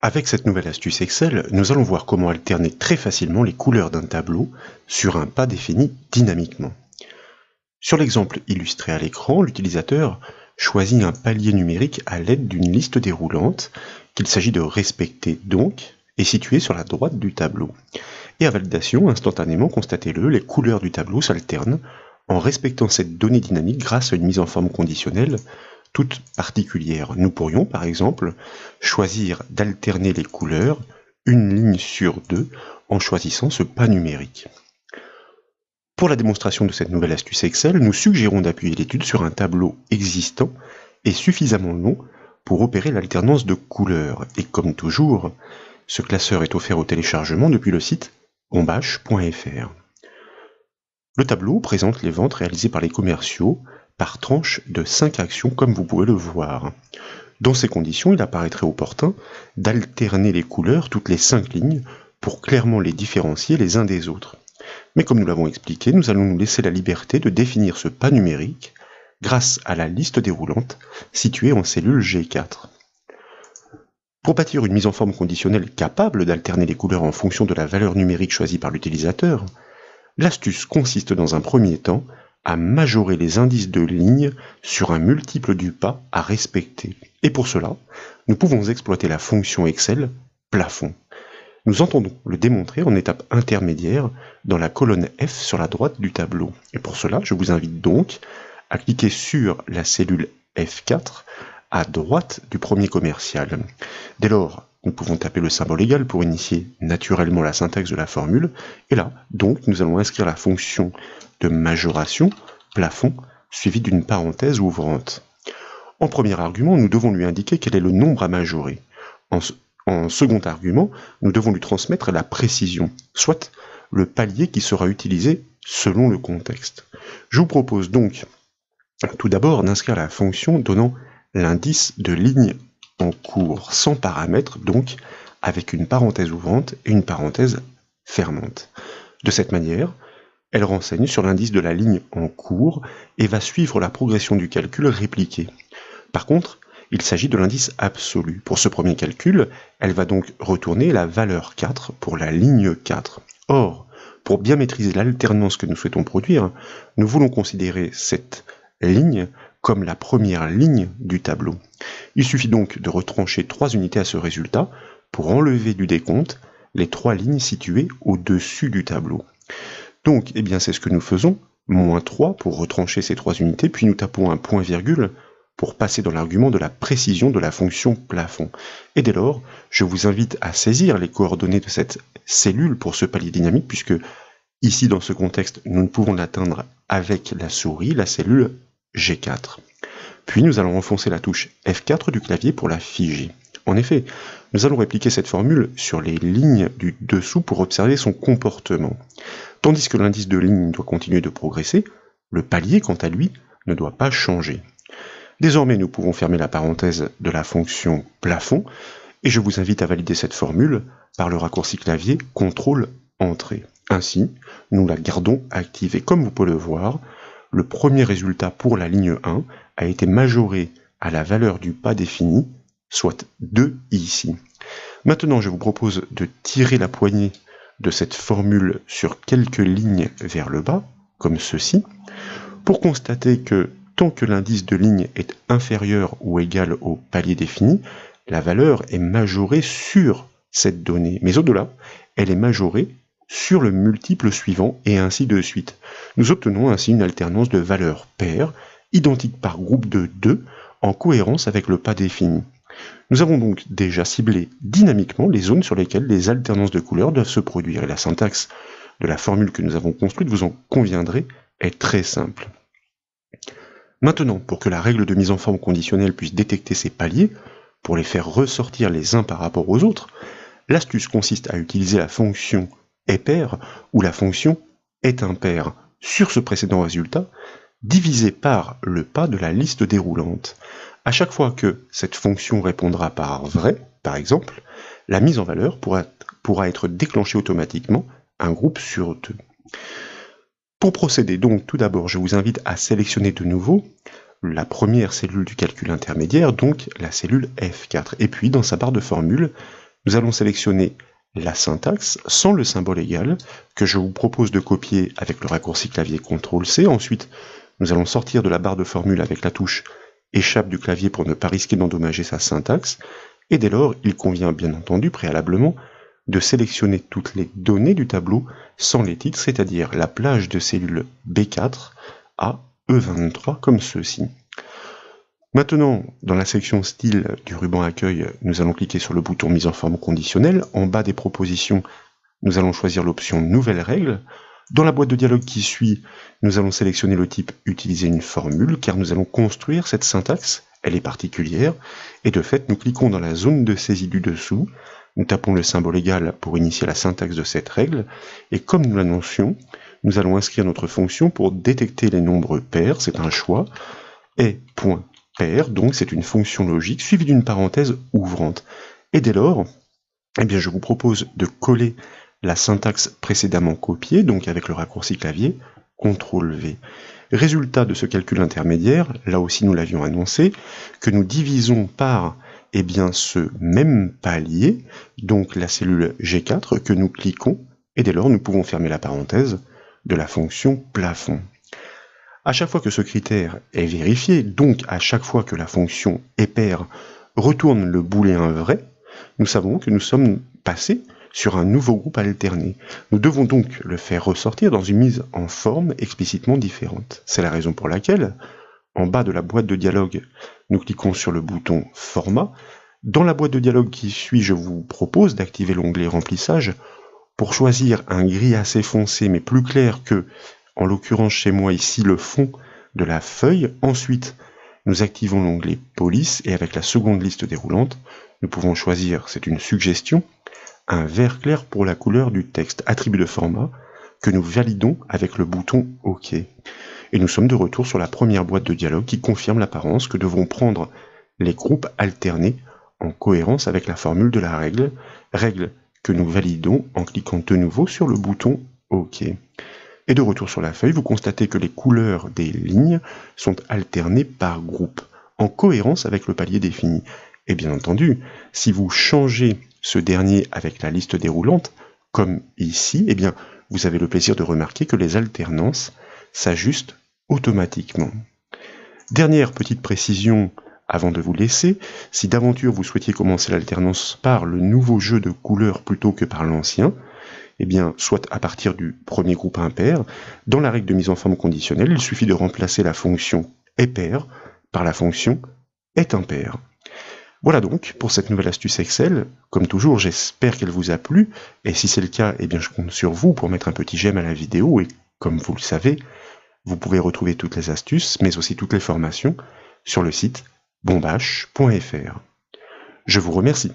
Avec cette nouvelle astuce Excel, nous allons voir comment alterner très facilement les couleurs d'un tableau sur un pas défini dynamiquement. Sur l'exemple illustré à l'écran, l'utilisateur choisit un palier numérique à l'aide d'une liste déroulante qu'il s'agit de respecter donc et située sur la droite du tableau. Et à validation, instantanément, constatez-le, les couleurs du tableau s'alternent en respectant cette donnée dynamique grâce à une mise en forme conditionnelle toute particulière. Nous pourrions, par exemple, choisir d'alterner les couleurs une ligne sur deux en choisissant ce pas numérique. Pour la démonstration de cette nouvelle astuce Excel, nous suggérons d'appuyer l'étude sur un tableau existant et suffisamment long pour opérer l'alternance de couleurs. Et comme toujours, ce classeur est offert au téléchargement depuis le site bombache.fr. Le tableau présente les ventes réalisées par les commerciaux par tranche de 5 actions comme vous pouvez le voir. Dans ces conditions, il apparaîtrait opportun d'alterner les couleurs toutes les 5 lignes pour clairement les différencier les uns des autres. Mais comme nous l'avons expliqué, nous allons nous laisser la liberté de définir ce pas numérique grâce à la liste déroulante située en cellule G4. Pour bâtir une mise en forme conditionnelle capable d'alterner les couleurs en fonction de la valeur numérique choisie par l'utilisateur, l'astuce consiste dans un premier temps à majorer les indices de ligne sur un multiple du pas à respecter. Et pour cela, nous pouvons exploiter la fonction Excel plafond. Nous entendons le démontrer en étape intermédiaire dans la colonne F sur la droite du tableau. Et pour cela, je vous invite donc à cliquer sur la cellule F4 à droite du premier commercial. Dès lors, nous pouvons taper le symbole égal pour initier naturellement la syntaxe de la formule. Et là, donc, nous allons inscrire la fonction de majoration plafond suivie d'une parenthèse ouvrante. En premier argument, nous devons lui indiquer quel est le nombre à majorer. En second argument, nous devons lui transmettre la précision, soit le palier qui sera utilisé selon le contexte. Je vous propose donc tout d'abord d'inscrire la fonction donnant l'indice de ligne en cours, sans paramètre, donc avec une parenthèse ouvrante et une parenthèse fermante. De cette manière, elle renseigne sur l'indice de la ligne en cours et va suivre la progression du calcul répliqué. Par contre, il s'agit de l'indice absolu. Pour ce premier calcul, elle va donc retourner la valeur 4 pour la ligne 4. Or, pour bien maîtriser l'alternance que nous souhaitons produire, nous voulons considérer cette ligne comme la première ligne du tableau. Il suffit donc de retrancher 3 unités à ce résultat pour enlever du décompte les 3 lignes situées au-dessus du tableau. Donc, c'est ce que nous faisons, moins 3 pour retrancher ces 3 unités, puis nous tapons un point-virgule pour passer dans l'argument de la précision de la fonction plafond. Et dès lors, je vous invite à saisir les coordonnées de cette cellule pour ce palier dynamique, puisque ici, dans ce contexte, nous ne pouvons l'atteindre avec la souris, la cellule G4. Puis nous allons enfoncer la touche F4 du clavier pour la figer. En effet, nous allons répliquer cette formule sur les lignes du dessous pour observer son comportement. Tandis que l'indice de ligne doit continuer de progresser, le palier, quant à lui, ne doit pas changer. Désormais, nous pouvons fermer la parenthèse de la fonction plafond, et je vous invite à valider cette formule par le raccourci clavier CTRL-Entrée. Ainsi, nous la gardons active. Et comme vous pouvez le voir, le premier résultat pour la ligne 1 a été majoré à la valeur du pas défini, soit 2 ici. Maintenant, je vous propose de tirer la poignée de cette formule sur quelques lignes vers le bas, comme ceci, pour constater que tant que l'indice de ligne est inférieur ou égal au palier défini, la valeur est majorée sur cette donnée. Mais au-delà, elle est majorée sur le multiple suivant et ainsi de suite. Nous obtenons ainsi une alternance de valeurs paires, identiques par groupe de 2, en cohérence avec le pas défini. Nous avons donc déjà ciblé dynamiquement les zones sur lesquelles les alternances de couleurs doivent se produire. Et la syntaxe de la formule que nous avons construite, vous en conviendrez, est très simple. Maintenant, pour que la règle de mise en forme conditionnelle puisse détecter ces paliers, pour les faire ressortir les uns par rapport aux autres, l'astuce consiste à utiliser la fonction est-pair ou la fonction est-impair sur ce précédent résultat, divisé par le pas de la liste déroulante. À chaque fois que cette fonction répondra par vrai, par exemple, la mise en valeur pourra être déclenchée automatiquement, un groupe sur 2. Pour procéder donc, tout d'abord, je vous invite à sélectionner de nouveau la première cellule du calcul intermédiaire, donc la cellule F4. Et puis, dans sa barre de formule, Nous allons sélectionner la syntaxe sans le symbole égal, que je vous propose de copier avec le raccourci clavier CTRL-C. Ensuite, nous allons sortir de la barre de formule avec la touche échappe du clavier pour ne pas risquer d'endommager sa syntaxe. Et dès lors, il convient bien entendu préalablement de sélectionner toutes les données du tableau sans les titres, c'est-à-dire la plage de cellules B4 à E23 comme ceci. Maintenant, dans la section style du ruban accueil, nous allons cliquer sur le bouton mise en forme conditionnelle. En bas des propositions, nous allons choisir l'option nouvelle règle. Dans la boîte de dialogue qui suit, nous allons sélectionner le type utiliser une formule, car nous allons construire cette syntaxe, elle est particulière, et de fait, nous cliquons dans la zone de saisie du dessous, nous tapons le symbole égal pour initier la syntaxe de cette règle, et comme nous l'annoncions, nous allons inscrire notre fonction pour détecter les nombres pairs, c'est un choix, et point pair, donc c'est une fonction logique suivie d'une parenthèse ouvrante. Et dès lors, eh bien, je vous propose de coller la syntaxe précédemment copiée, donc avec le raccourci clavier CTRL-V. Résultat de ce calcul intermédiaire, là aussi nous l'avions annoncé, que nous divisons par eh bien, ce même palier, donc la cellule G4, que nous cliquons, et dès lors nous pouvons fermer la parenthèse de la fonction plafond. À chaque fois que ce critère est vérifié, donc à chaque fois que la fonction est paire retourne le booléen vrai, nous savons que nous sommes passés sur un nouveau groupe alterné. Nous devons donc le faire ressortir dans une mise en forme explicitement différente. C'est la raison pour laquelle, en bas de la boîte de dialogue, nous cliquons sur le bouton Format. Dans la boîte de dialogue qui suit, je vous propose d'activer l'onglet Remplissage pour choisir un gris assez foncé mais plus clair que, en l'occurrence chez moi ici, le fond de la feuille. Ensuite, nous activons l'onglet Police et avec la seconde liste déroulante, nous pouvons choisir, c'est une suggestion, un vert clair pour la couleur du texte, attribut de format, que nous validons avec le bouton OK. Et nous sommes de retour sur la première boîte de dialogue qui confirme l'apparence que devront prendre les groupes alternés en cohérence avec la formule de la règle, règle que nous validons en cliquant de nouveau sur le bouton OK. Et de retour sur la feuille, vous constatez que les couleurs des lignes sont alternées par groupe, en cohérence avec le palier défini. Et bien entendu, si vous changez ce dernier avec la liste déroulante, comme ici, eh bien, vous avez le plaisir de remarquer que les alternances s'ajustent automatiquement. Dernière petite précision avant de vous laisser, si d'aventure vous souhaitiez commencer l'alternance par le nouveau jeu de couleurs plutôt que par l'ancien, eh bien, soit à partir du premier groupe impair, dans la règle de mise en forme conditionnelle, il suffit de remplacer la fonction est pair par la fonction est impair. Voilà donc pour cette nouvelle astuce Excel. Comme toujours, j'espère qu'elle vous a plu, et si c'est le cas, eh bien, je compte sur vous pour mettre un petit j'aime à la vidéo, et comme vous le savez, vous pouvez retrouver toutes les astuces, mais aussi toutes les formations, sur le site bombache.fr. Je vous remercie.